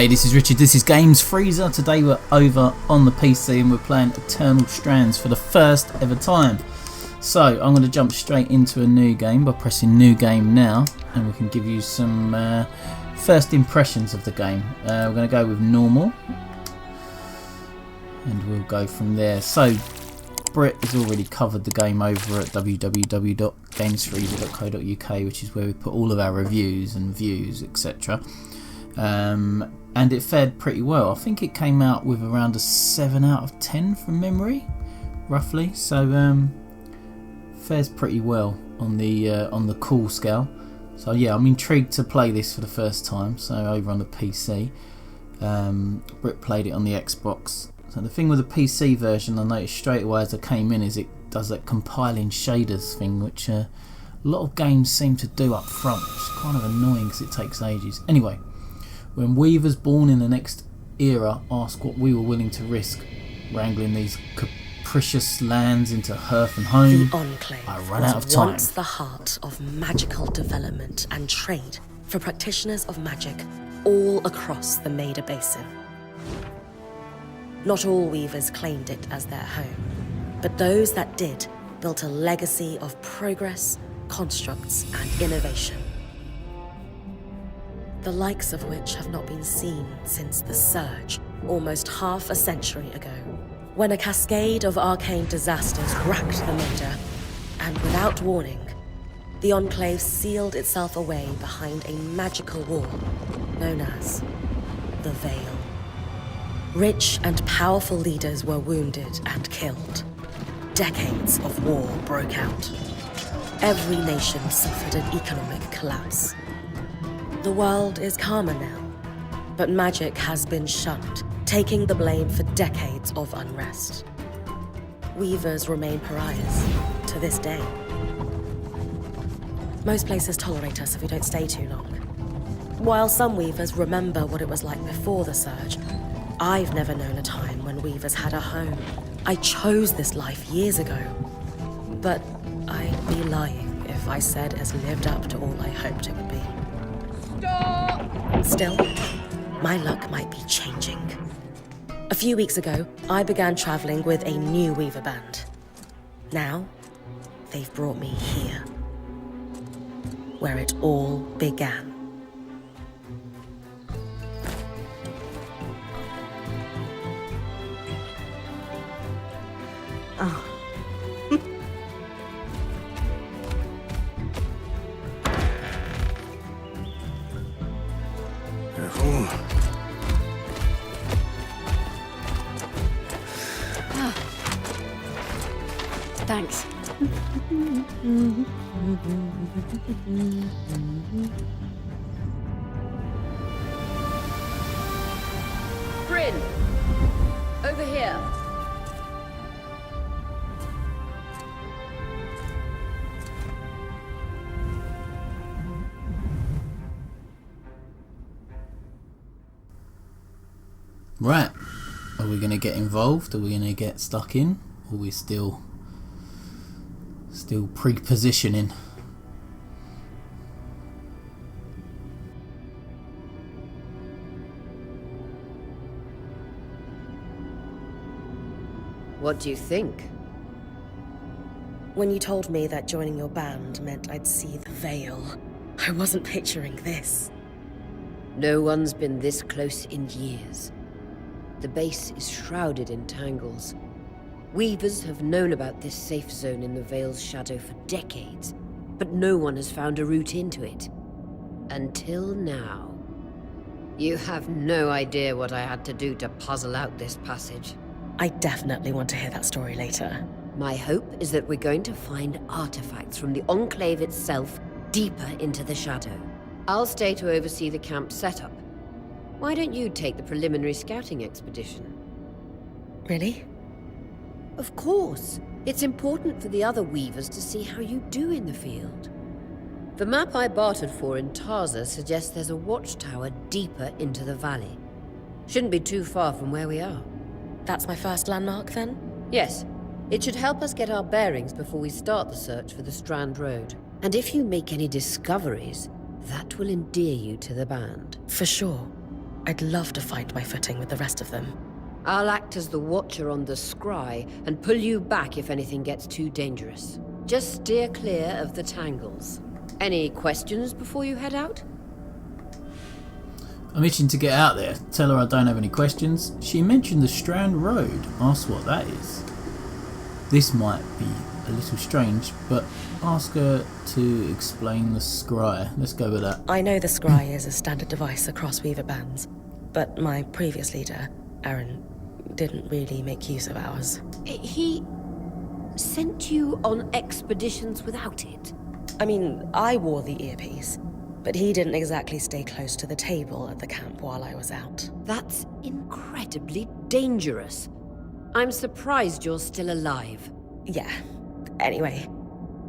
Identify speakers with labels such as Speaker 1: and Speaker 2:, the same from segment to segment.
Speaker 1: Hey, this is Richard, this is Games Freezer. Today we're over on the PC and we're playing Eternal Strands for the first ever time. So I'm going to jump straight into a new game by pressing new game now, and we can give you some first impressions of the game. We're going to go with normal and we'll go from there. So Brynn has already covered the game over at www.gamesfreezer.co.uk, which is where we put all of our reviews and views, etc. And it fared pretty well. I think it came out with around a 7 out of 10 from memory, roughly. So fares pretty well on the cool scale. So yeah, I'm intrigued to play this for the first time. So over on the PC, Brynn played it on the Xbox. So the thing with the PC version, I noticed straight away as I came in, is it does that compiling shaders thing, which a lot of games seem to do up front. It's kind of annoying because it takes ages. Anyway. When weavers born in the next era ask what we were willing to risk, wrangling these capricious lands into hearth and home,
Speaker 2: the Enclave
Speaker 1: I run out of time.
Speaker 2: Once the heart of magical development and trade for practitioners of magic all across the Maida Basin. Not all weavers claimed it as their home, but those that did built a legacy of progress, constructs, and innovation. The likes of which have not been seen since the Surge, almost half a century ago, when a cascade of arcane disasters racked the Maida, and without warning, the Enclave sealed itself away behind a magical wall known as the Veil. Rich and powerful leaders were wounded and killed. Decades of war broke out. Every nation suffered an economic collapse. The world is calmer now, but magic has been shunned, taking the blame for decades of unrest. Weavers remain pariahs to this day. Most places tolerate us if we don't stay too long. While some weavers remember what it was like before the Surge, I've never known a time when weavers had a home. I chose this life years ago, but I'd be lying if I said it has lived up to all I hoped it would be. Still, my luck might be changing. A few weeks ago, I began traveling with a new weaver band. Now, they've brought me here, where it all began. Oh.
Speaker 3: Thanks.
Speaker 4: Brynn! Over here!
Speaker 1: Right, are we going to get involved? Are we going to get stuck in? Or are we still pre-positioning?
Speaker 4: What do you think?
Speaker 2: When you told me that joining your band meant I'd see the Veil, I wasn't picturing this.
Speaker 4: No one's been this close in years. The base is shrouded in tangles. Weavers have known about this safe zone in the Veil's shadow for decades, but no one has found a route into it. Until now. You have no idea what I had to do to puzzle out this passage.
Speaker 2: I definitely want to hear that story later.
Speaker 4: My hope is that we're going to find artifacts from the Enclave itself deeper into the shadow. I'll stay to oversee the camp setup. Why don't you take the preliminary scouting expedition?
Speaker 2: Really?
Speaker 4: Of course. It's important for the other weavers to see how you do in the field. The map I bartered for in Tarza suggests there's a watchtower deeper into the valley. Shouldn't be too far from where we are.
Speaker 2: That's my first landmark, then?
Speaker 4: Yes. It should help us get our bearings before we start the search for the Strand Road. And if you make any discoveries, that will endear you to the band.
Speaker 2: For sure. I'd love to find my footing with the rest of them.
Speaker 4: I'll act as the watcher on the scry and pull you back if anything gets too dangerous. Just steer clear of the tangles. Any questions before you head out?
Speaker 1: I'm itching to get out there. Tell her I don't have any questions. She mentioned the Strand Road. Ask what that is. This might be a little strange, but ask her to explain the scry. Let's go with that.
Speaker 2: I know the scry is a standard device across Weaver bands, but my previous leader, Aaron, didn't really make use of ours.
Speaker 4: He sent you on expeditions without it?
Speaker 2: I mean, I wore the earpiece, but he didn't exactly stay close to the table at the camp while I was out.
Speaker 4: That's incredibly dangerous. I'm surprised you're still alive.
Speaker 2: Yeah. Anyway,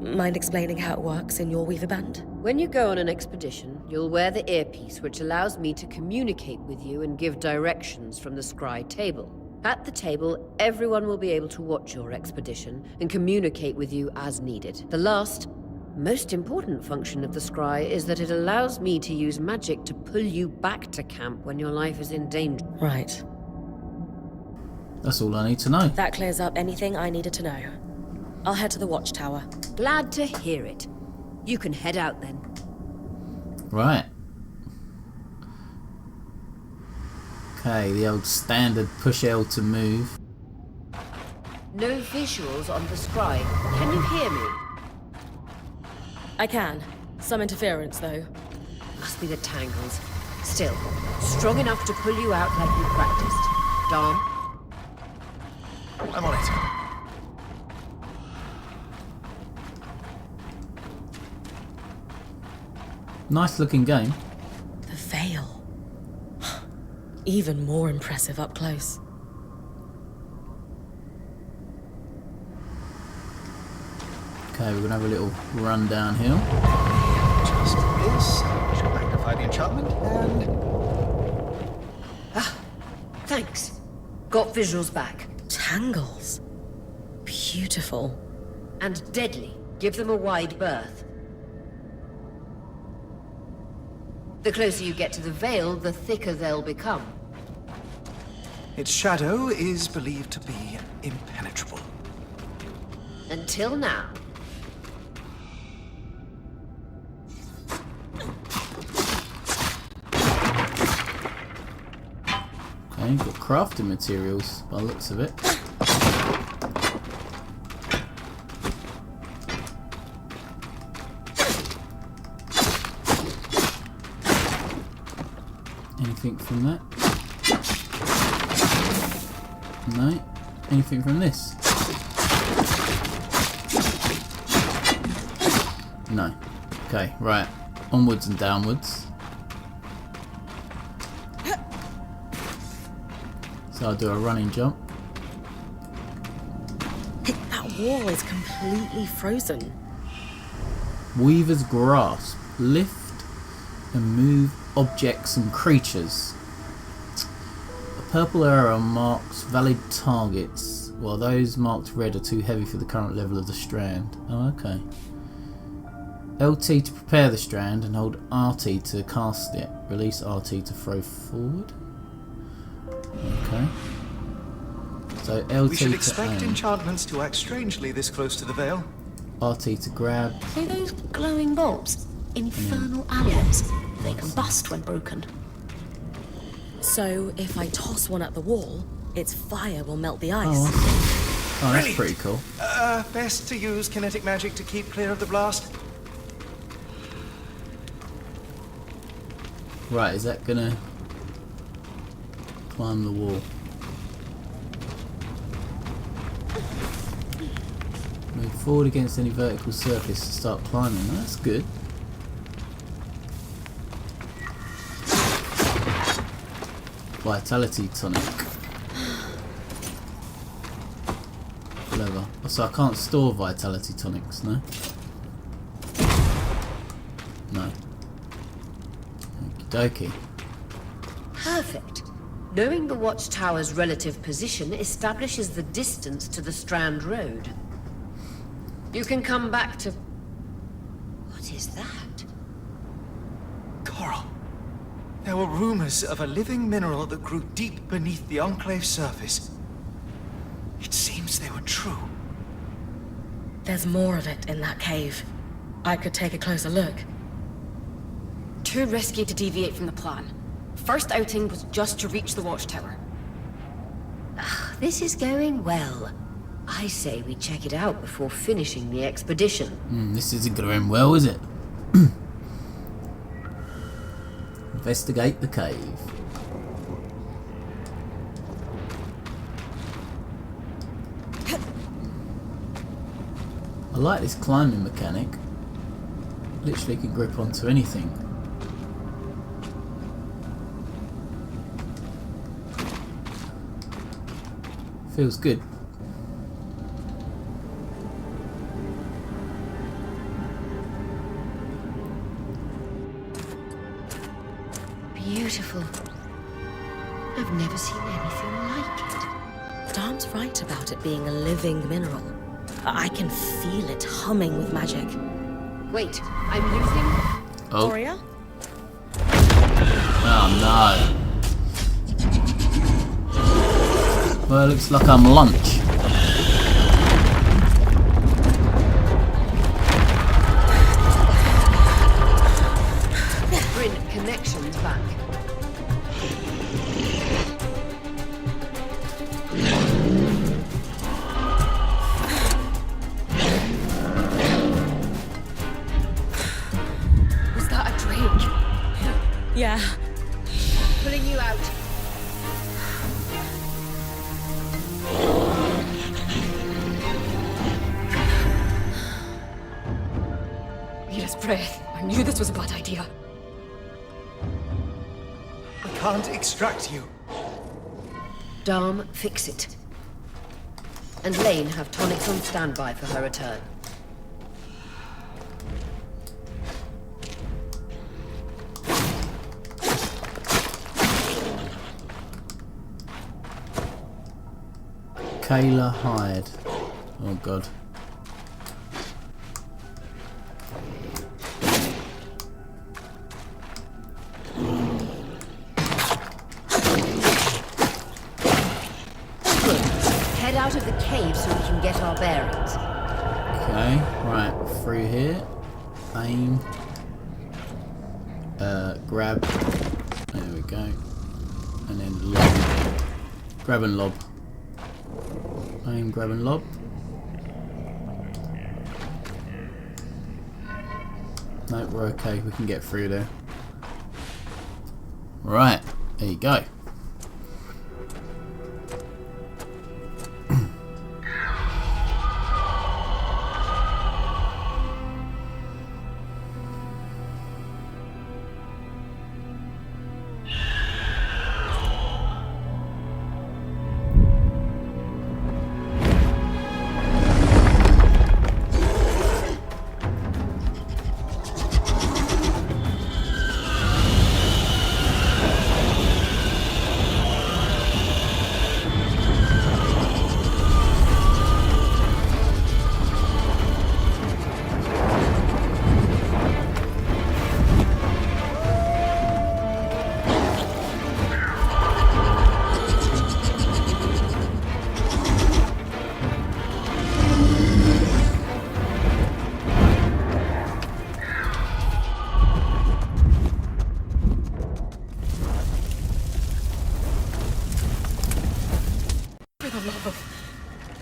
Speaker 2: mind explaining how it works in your Weaver band?
Speaker 4: When you go on an expedition, you'll wear the earpiece, which allows me to communicate with you and give directions from the scry table. At the table, everyone will be able to watch your expedition and communicate with you as needed. The last, most important function of the scry is that it allows me to use magic to pull you back to camp when your life is in danger.
Speaker 2: Right.
Speaker 1: That's all I need to know.
Speaker 2: That clears up anything I needed to know. I'll head to the watchtower.
Speaker 4: Glad to hear it. You can head out then.
Speaker 1: Right. Okay, the old standard push L to move.
Speaker 4: No visuals on the scry. Can you hear me?
Speaker 2: I can. Some interference, though.
Speaker 4: Must be the tangles. Still, strong enough to pull you out like you practiced. Dom?
Speaker 3: I'm on it.
Speaker 1: Nice looking game.
Speaker 2: The veil. Even more impressive up close.
Speaker 1: Okay, we're gonna have a little run downhill.
Speaker 3: Just this. Should magnify the enchantment and...
Speaker 4: Thanks. Got visuals back.
Speaker 2: Tangles. Beautiful.
Speaker 4: And deadly. Give them a wide berth. The closer you get to the veil, the thicker they'll become.
Speaker 3: Its shadow is believed to be impenetrable.
Speaker 4: Until now.
Speaker 1: Okay, got crafting materials by the looks of it. Anything from that? No. Anything from this? No. Okay, right. Onwards and downwards. So I'll do a running jump.
Speaker 2: That wall is completely frozen.
Speaker 1: Weaver's Grasp. Lift and move objects and creatures. A purple arrow marks valid targets, while those marked red are too heavy for the current level of the strand. Oh, okay. LT to prepare the strand and hold RT to cast it. Release RT to throw forward. Okay. So LT
Speaker 3: We should
Speaker 1: to
Speaker 3: expect
Speaker 1: aim.
Speaker 3: enchantments to act strangely this close to the veil.
Speaker 1: RT to grab.
Speaker 5: So those glowing bulbs, infernal alloys, they combust when broken.
Speaker 2: So if I toss one at the wall, its fire will melt the ice.
Speaker 1: Oh, that's
Speaker 3: Brilliant.
Speaker 1: pretty cool.
Speaker 3: Best to use kinetic magic to keep clear of the blast.
Speaker 1: Right, is that gonna climb the wall? Move forward against any vertical surface to start climbing. That's good. Vitality tonic. Clever. So I can't store vitality tonics, no? No. Okie dokie.
Speaker 4: Perfect. Knowing the watchtower's relative position establishes the distance to the Strand Road. You can come back to... What is that?
Speaker 3: Coral. There were rumors of a living mineral that grew deep beneath the Enclave surface. It seems they were true.
Speaker 2: There's more of it in that cave. I could take a closer look.
Speaker 6: Too risky to deviate from the plan. First outing was just to reach the watchtower.
Speaker 4: This is going well. I say we check it out before finishing the expedition.
Speaker 1: This isn't going to end well, is it? Investigate the cave. I like this climbing mechanic. Literally can grip onto anything. Feels good.
Speaker 4: Beautiful. I've never seen anything like it.
Speaker 2: Darm's right about it being a living mineral. I can feel it humming with magic.
Speaker 4: Wait, I'm losing...
Speaker 1: Oh.
Speaker 2: Gloria?
Speaker 1: Oh no. Well, it looks like I'm lunch.
Speaker 4: Brynn, connections back.
Speaker 6: Was that a drake?
Speaker 2: Yeah.
Speaker 4: Pulling you out.
Speaker 6: Yes, breath. I knew this was a bad idea.
Speaker 3: I can't extract you.
Speaker 4: Darm, fix it. And Lane have tonics on standby for her return.
Speaker 1: Kayla Hyde. Oh god.
Speaker 4: Head out of the cave so we can get our bearings.
Speaker 1: Okay, right, through here. Aim. Grab. There we go. And then lob. Grab and lob. Aim, grab and lob. No, we're okay, we can get through there. Right, there you go.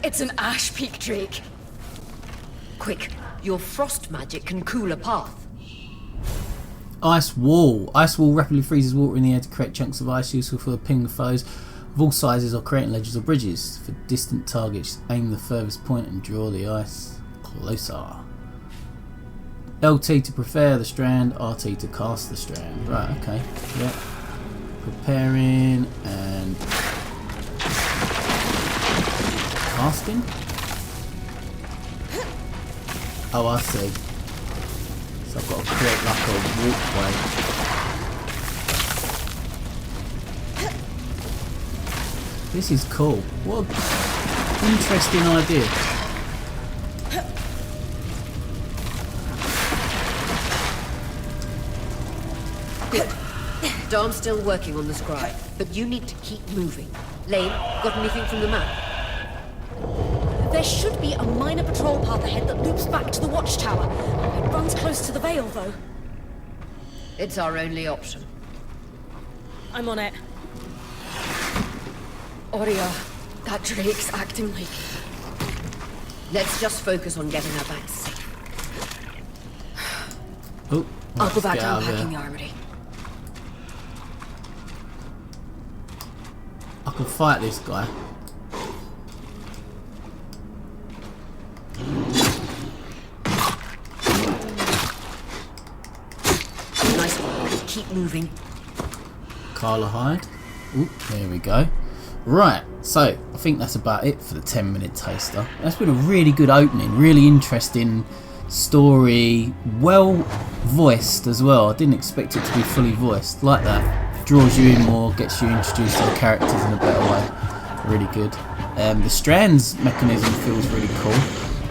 Speaker 6: It's an ash peak drake.
Speaker 4: Quick, your frost magic can cool a path.
Speaker 1: Ice wall. Ice wall rapidly freezes water in the air to create chunks of ice useful for pinging foes of all sizes or creating ledges or bridges. For distant targets, aim the furthest point and draw the ice closer. LT to prepare the strand, RT to cast the strand. Right, okay. Yep. Preparing and casting? Oh, I see. So I've got to create like a walkway. This is cool. What an interesting idea.
Speaker 4: Dawn's still working on the scribe, but you need to keep moving. Lane, got anything from the map?
Speaker 2: There should be a minor patrol path ahead that loops back to the watchtower. It runs close to the Vale, though.
Speaker 4: It's our only option.
Speaker 2: I'm on it.
Speaker 6: Aurea, that Drake's acting like...
Speaker 4: Let's just focus on getting her back safe.
Speaker 1: Oh,
Speaker 6: I'll go
Speaker 1: let's
Speaker 6: back
Speaker 1: get
Speaker 6: to
Speaker 1: out of
Speaker 6: unpacking
Speaker 1: there.
Speaker 6: the armory.
Speaker 1: I can fight this guy.
Speaker 4: Nice one. Keep moving.
Speaker 1: Carla Hyde. Ooh, there we go. Right, so I think that's about it for the 10-minute taster. That's been a really good opening, really interesting story, well voiced as well. I didn't expect it to be fully voiced like that. Draws you in more, gets you introduced to the characters in a better way. Really good. The Strands mechanism feels really cool.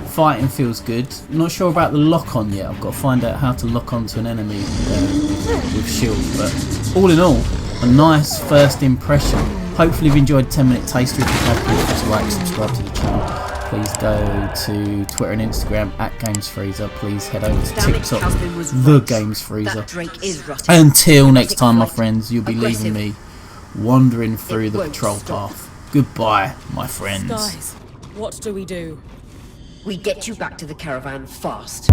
Speaker 1: Fighting feels good. Not sure about the lock-on yet. I've got to find out how to lock onto an enemy with shields. But all in all, a nice first impression. Hopefully you've enjoyed 10-minute taster. If you have, please like, subscribe to the channel. Please go to Twitter and Instagram at GamesFreezer. Please head over to TikTok, The GamesFreezer. Until next time, my friends, you'll be leaving me wandering through the patrol path. Goodbye, my friends.
Speaker 2: Guys, what do we do?
Speaker 4: We get you back to the caravan fast.